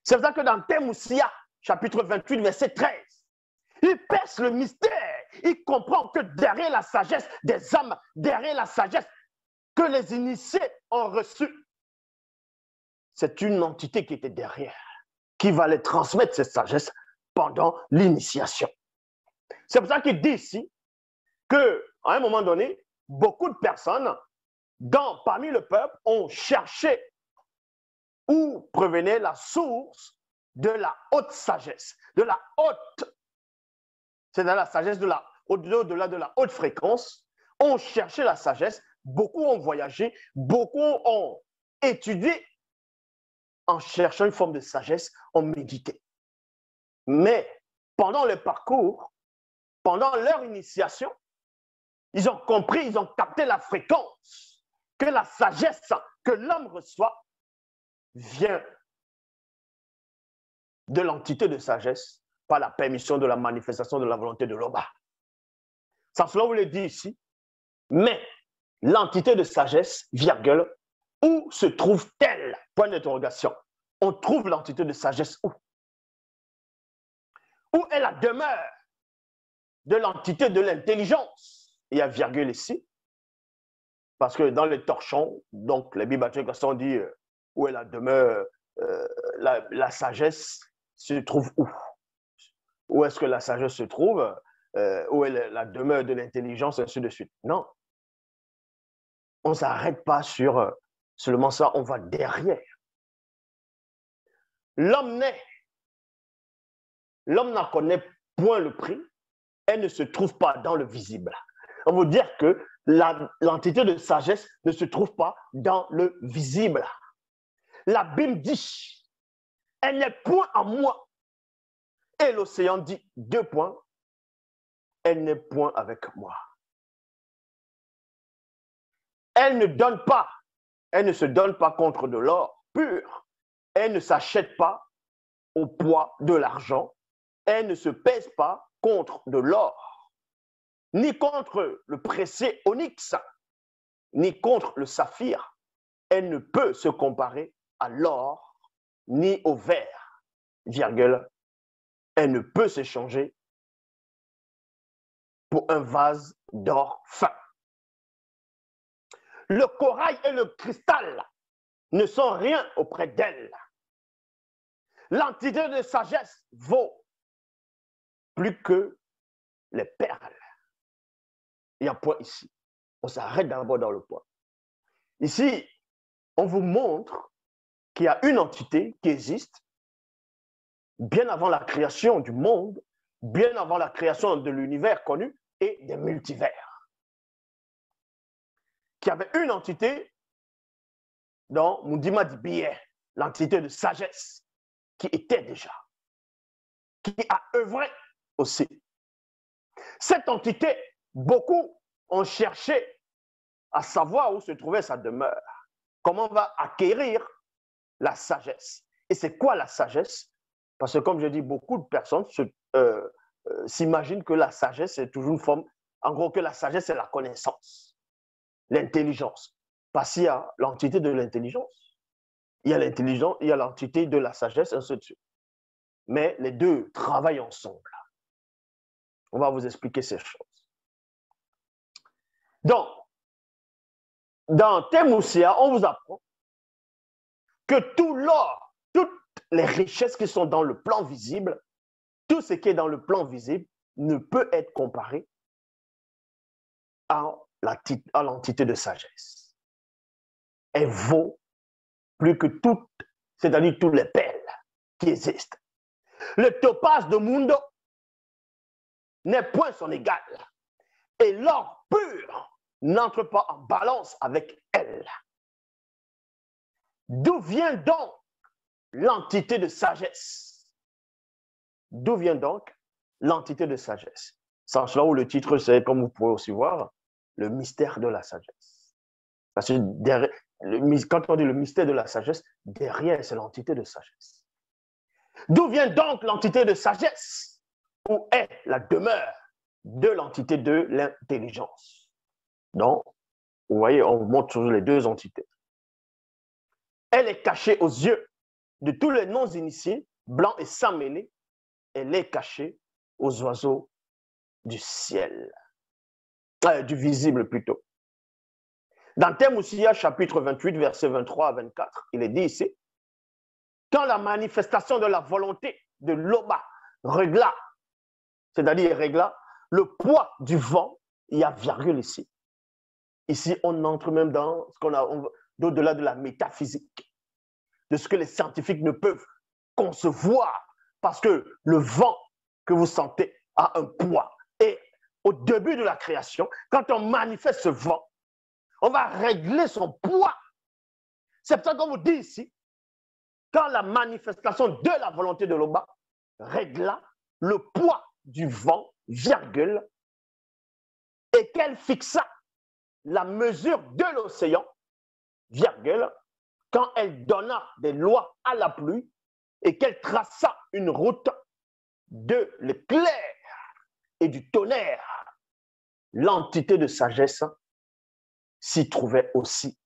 C'est pour ça que dans Thémoussia, chapitre 28, verset 13, il perce le mystère. Il comprend que derrière la sagesse des hommes, derrière la sagesse que les initiés ont reçue, c'est une entité qui était derrière, qui va les transmettre cette sagesse pendant l'initiation. C'est pour ça qu'il dit ici qu'à un moment donné, beaucoup de personnes parmi le peuple ont cherché où provenait la source de la haute sagesse, de la haute, c'est-à-dire la sagesse au-delà de la haute fréquence, ont cherché la sagesse, beaucoup ont voyagé, beaucoup ont étudié en cherchant une forme de sagesse, ont médité. Mais pendant le parcours, pendant leur initiation, ils ont compris, ils ont capté la fréquence que la sagesse que l'homme reçoit vient de l'entité de sagesse par la permission de la manifestation de la volonté de l'Oba. Ça, cela vous le dit ici. Mais l'entité de sagesse, virgule, où se trouve-t-elle? Point d'interrogation. On trouve l'entité de sagesse où? Où est la demeure de l'entité de l'intelligence? Il y a virgule ici. Parce que dans les torchons, donc les Bibles on dit où est la demeure, la sagesse se trouve où? Où est-ce que la sagesse se trouve? Où est la demeure de l'intelligence, ainsi de suite. Non. On ne s'arrête pas sur seulement ça, on va derrière. L'homme naît. L'homme n'en connaît point le prix. Elle ne se trouve pas dans le visible. On veut dire que l'entité de sagesse ne se trouve pas dans le visible. La Bible dit, elle n'est point en moi. Et l'océan dit, 2 points, elle n'est point avec moi. Elle ne donne pas, elle ne se donne pas contre de l'or pur. Elle ne s'achète pas au poids de l'argent. Elle ne se pèse pas contre de l'or, ni contre le précieux onyx, ni contre le saphir. Elle ne peut se comparer à l'or, ni au verre, virgule. Elle ne peut s'échanger pour un vase d'or fin. Le corail et le cristal ne sont rien auprès d'elle. L'entité de sagesse vaut plus que les perles. Il y a un point ici. On s'arrête d'abord dans le point. Ici, on vous montre qu'il y a une entité qui existe bien avant la création du monde, bien avant la création de l'univers connu et des multivers. Qu'il y avait une entité dans Mundima Dibiye, l'entité de sagesse, qui était déjà, qui a œuvré aussi. Cette entité, beaucoup ont cherché à savoir où se trouvait sa demeure, comment on va acquérir la sagesse. Et c'est quoi la sagesse? Parce que comme je dis, beaucoup de personnes s'imaginent que la sagesse est toujours une forme, en gros que la sagesse c'est la connaissance, l'intelligence. Parce qu'il y a l'entité de l'intelligence, il y a l'intelligence, il y a l'entité de la sagesse, ainsi de suite. Mais les deux travaillent ensemble. On va vous expliquer ces choses. Donc, dans Thémoussia, on vous apprend que tout l'or, toutes les richesses qui sont dans le plan visible, tout ce qui est dans le plan visible ne peut être comparé à l'entité de sagesse. Elle vaut plus que toutes, c'est-à-dire toutes les perles qui existent. Le topaz de Mundo n'est point son égal. Et l'or pur n'entre pas en balance avec elle. D'où vient donc l'entité de sagesse? D'où vient donc l'entité de sagesse? C'est cela où le titre, c'est, comme vous pouvez aussi voir, le mystère de la sagesse. Parce que derrière, quand on dit le mystère de la sagesse, derrière, c'est l'entité de sagesse. D'où vient donc l'entité de sagesse? Où est la demeure de l'entité de l'intelligence? Donc, vous voyez, on montre toujours les deux entités. Elle est cachée aux yeux de tous les non-initiés, blancs et sans mêlés, elle est cachée aux oiseaux du ciel, du visible plutôt. Dans Thème-Moussia, chapitre 28, versets 23 à 24, il est dit ici, quand la manifestation de la volonté de l'Oba régla, c'est-à-dire régla le poids du vent, il y a virgule ici. Ici, on entre même dans ce qu'on a d'au-delà de la métaphysique, de ce que les scientifiques ne peuvent concevoir, parce que le vent que vous sentez a un poids. Et au début de la création, quand on manifeste ce vent, on va régler son poids. C'est pour ça qu'on vous dit ici, quand la manifestation de la volonté de l'Oba régla le poids du vent, virgule, et qu'elle fixa la mesure de l'océan, virgule, quand elle donna des lois à la pluie et qu'elle traça une route de l'éclair et du tonnerre, l'entité de sagesse s'y trouvait aussi,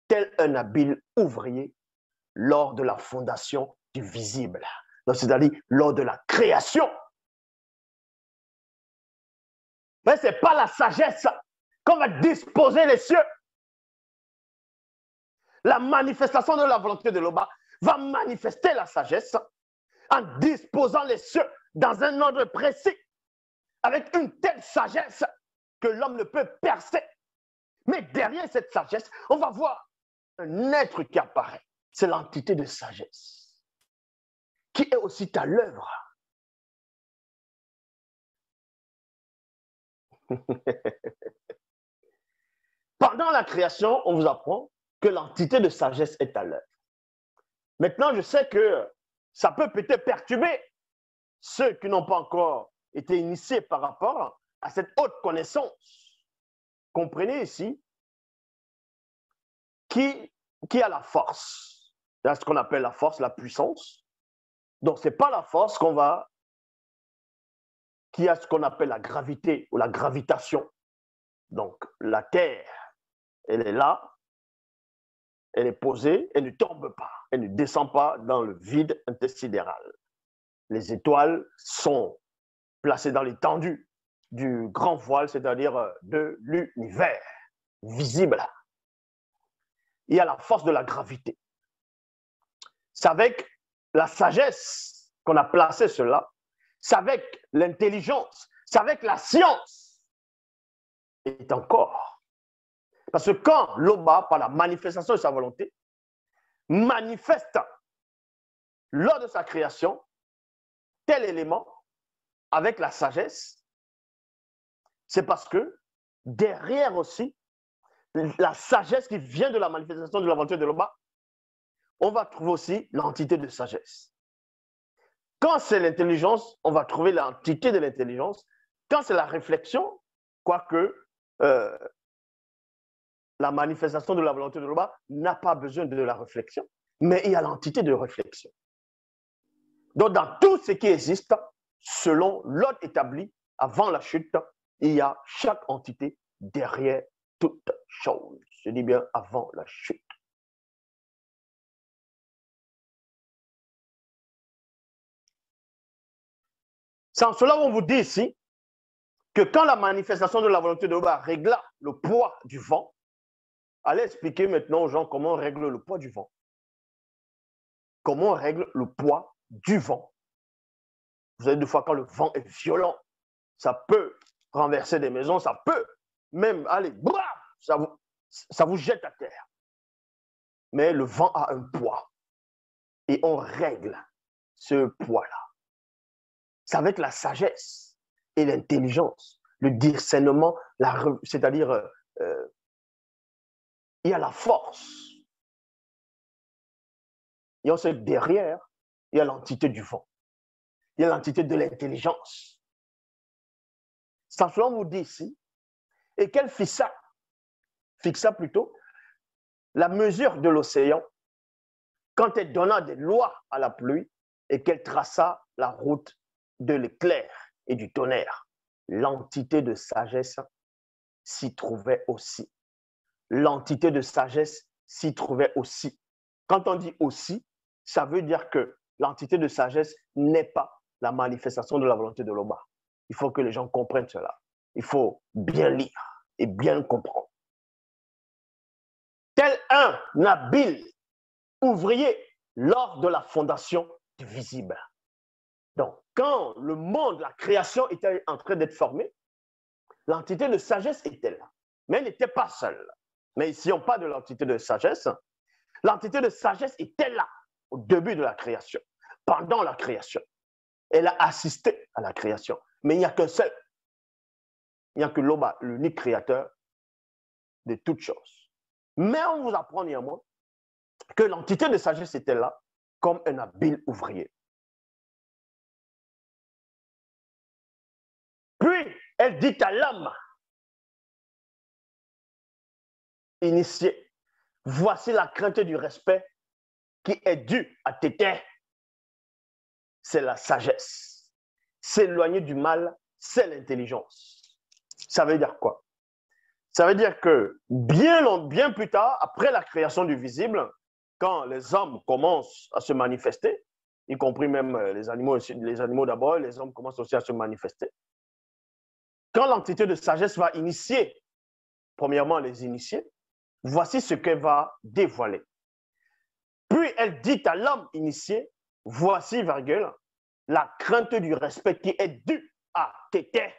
tel un habile ouvrier lors de la fondation du visible, c'est-à-dire lors de la création. Mais ce n'est pas la sagesse qu'on va disposer les cieux. La manifestation de la volonté de l'Oba va manifester la sagesse en disposant les cieux dans un ordre précis, avec une telle sagesse que l'homme ne peut percer. Mais derrière cette sagesse, on va voir un être qui apparaît. C'est l'entité de sagesse, qui est aussi à l'œuvre. Pendant la création, on vous apprend que l'entité de sagesse est à l'œuvre. Maintenant, je sais que ça peut peut-être perturber ceux qui n'ont pas encore été initiés par rapport à cette haute connaissance. Comprenez ici qui a la force. C'est ce qu'on appelle la force, la puissance. Donc, ce n'est pas la force qui a ce qu'on appelle la gravité ou la gravitation. Donc, la Terre, elle est là, elle est posée, elle ne tombe pas, elle ne descend pas dans le vide intersidéral. Les étoiles sont placées dans l'étendue du grand voile, c'est-à-dire de l'univers visible. Il y a la force de la gravité. C'est avec la sagesse qu'on a placé cela, c'est avec l'intelligence, c'est avec la science. Et encore. Parce que quand l'Oba, par la manifestation de sa volonté, manifeste lors de sa création tel élément avec la sagesse, c'est parce que derrière aussi, la sagesse qui vient de la manifestation de la volonté de l'Oba, on va trouver aussi l'entité de sagesse. Quand c'est l'intelligence, on va trouver l'entité de l'intelligence. Quand c'est la réflexion, quoique la manifestation de la volonté de l'Oba n'a pas besoin de la réflexion, mais il y a l'entité de réflexion. Donc, dans tout ce qui existe, selon l'ordre établi avant la chute, il y a chaque entité derrière toute chose. Je dis bien avant la chute. C'est en cela qu'on vous dit ici que quand la manifestation de la volonté de l'Oba régla le poids du vent, allez expliquer maintenant aux gens comment on règle le poids du vent. Comment on règle le poids du vent. Vous savez, des fois, quand le vent est violent, ça peut renverser des maisons, ça peut même aller, ça vous jette à terre. Mais le vent a un poids et on règle ce poids-là. C'est avec la sagesse et l'intelligence, le discernement, c'est-à-dire il y a la force. Et on sait que derrière, il y a l'entité du vent. Il y a l'entité de l'intelligence. Ça, cela vous dit ici, et qu'elle fixa plutôt la mesure de l'océan quand elle donna des lois à la pluie et qu'elle traça la route de l'éclair et du tonnerre. L'entité de sagesse s'y trouvait aussi. L'entité de sagesse s'y trouvait aussi. Quand on dit aussi, ça veut dire que l'entité de sagesse n'est pas la manifestation de la volonté de l'Oba. Il faut que les gens comprennent cela. Il faut bien lire et bien comprendre. Tel un habile ouvrier lors de la fondation du visible. Donc, quand le monde, la création était en train d'être formée, l'entité de sagesse était là. Mais elle n'était pas seule. Mais ici, on parle de l'entité de sagesse. L'entité de sagesse était là au début de la création, pendant la création. Elle a assisté à la création. Mais il n'y a qu'un seul. Il n'y a que l'Oba, l'unique créateur de toutes choses. Mais on vous apprend néanmoins que l'entité de sagesse était là comme un habile ouvrier. Puis, elle dit à l'homme initié, voici la crainte du respect qui est due à tes terres. C'est la sagesse. S'éloigner du mal, c'est l'intelligence. Ça veut dire quoi? Ça veut dire que bien plus tard, après la création du visible, quand les hommes commencent à se manifester, y compris même les animaux d'abord, les hommes commencent aussi à se manifester. Quand l'entité de sagesse va initier, premièrement les initiés, voici ce qu'elle va dévoiler. Puis elle dit à l'homme initié, voici, virgule, la crainte du respect qui est due à Tété.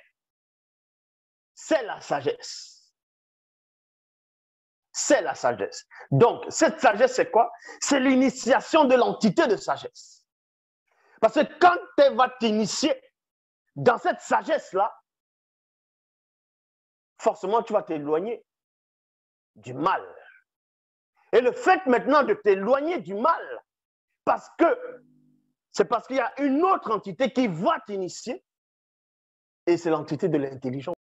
C'est la sagesse. C'est la sagesse. Donc, cette sagesse, c'est quoi? C'est l'initiation de l'entité de sagesse. Parce que quand elle va t'initier dans cette sagesse-là, forcément, tu vas t'éloigner du mal. Et le fait maintenant de t'éloigner du mal, c'est parce qu'il y a une autre entité qui va t'initier, et c'est l'entité de l'intelligence.